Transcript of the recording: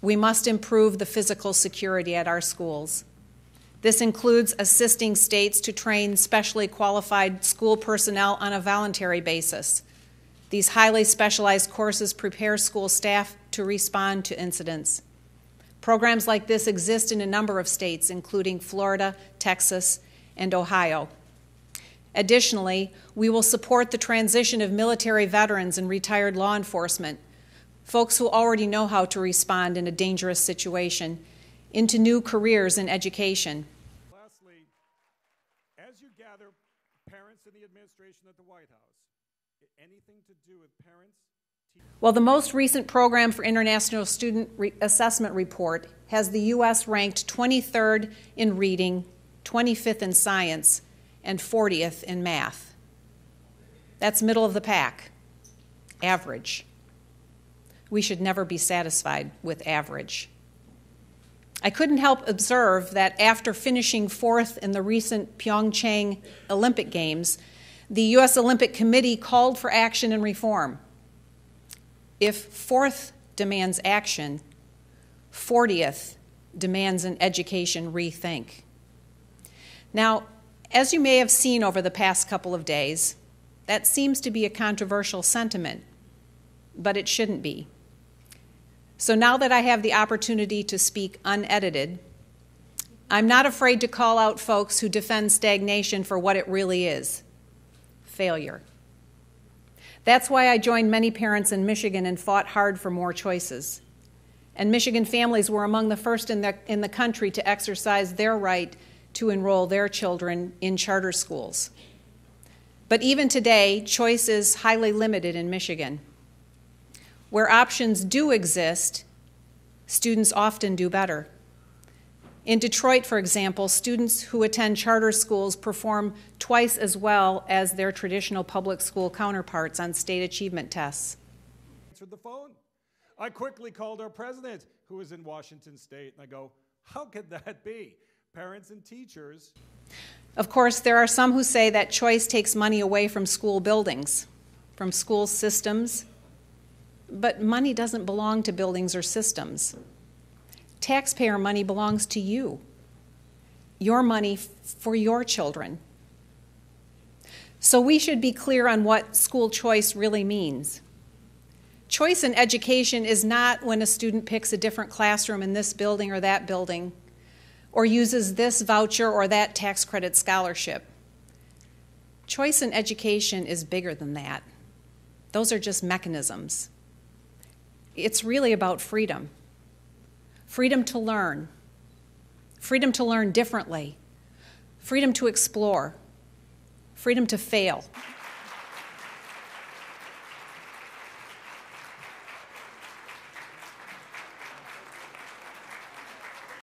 we must improve the physical security at our schools. This includes assisting states to train specially qualified school personnel on a voluntary basis. These highly specialized courses prepare school staff to respond to incidents. Programs like this exist in a number of states, including Florida, Texas, and Ohio. Additionally, we will support the transition of military veterans and retired law enforcement, folks who already know how to respond in a dangerous situation, into new careers in education. Lastly, as you gather parents in the administration at the White House, anything to do with parents? Well, the most recent Program for International Student Assessment report has the U.S. ranked 23rd in reading, 25th in science, and 40th in math. That's middle of the pack, average. We should never be satisfied with average. I couldn't help observe that after finishing fourth in the recent Pyeongchang Olympic Games, the U.S. Olympic Committee called for action and reform. If fourth demands action, 40th demands an education rethink. Now, as you may have seen over the past couple of days, that seems to be a controversial sentiment, but it shouldn't be. So now that I have the opportunity to speak unedited, I'm not afraid to call out folks who defend stagnation for what it really is: failure. That's why I joined many parents in Michigan and fought hard for more choices. And Michigan families were among the first in the country to exercise their right to enroll their children in charter schools. But even today, choice is highly limited in Michigan. Where options do exist, students often do better. In Detroit, for example, students who attend charter schools perform twice as well as their traditional public school counterparts on state achievement tests. Answered the phone. I quickly called our president, who was in Washington State, and I go, how could that be? Parents and teachers. Of course, there are some who say that choice takes money away from school buildings, from school systems, but money doesn't belong to buildings or systems. Taxpayer money belongs to you, your money for your children. So we should be clear on what school choice really means. Choice in education is not when a student picks a different classroom in this building or that building, or uses this voucher or that tax credit scholarship. Choice in education is bigger than that. Those are just mechanisms. It's really about freedom. Freedom to learn differently, freedom to explore, freedom to fail.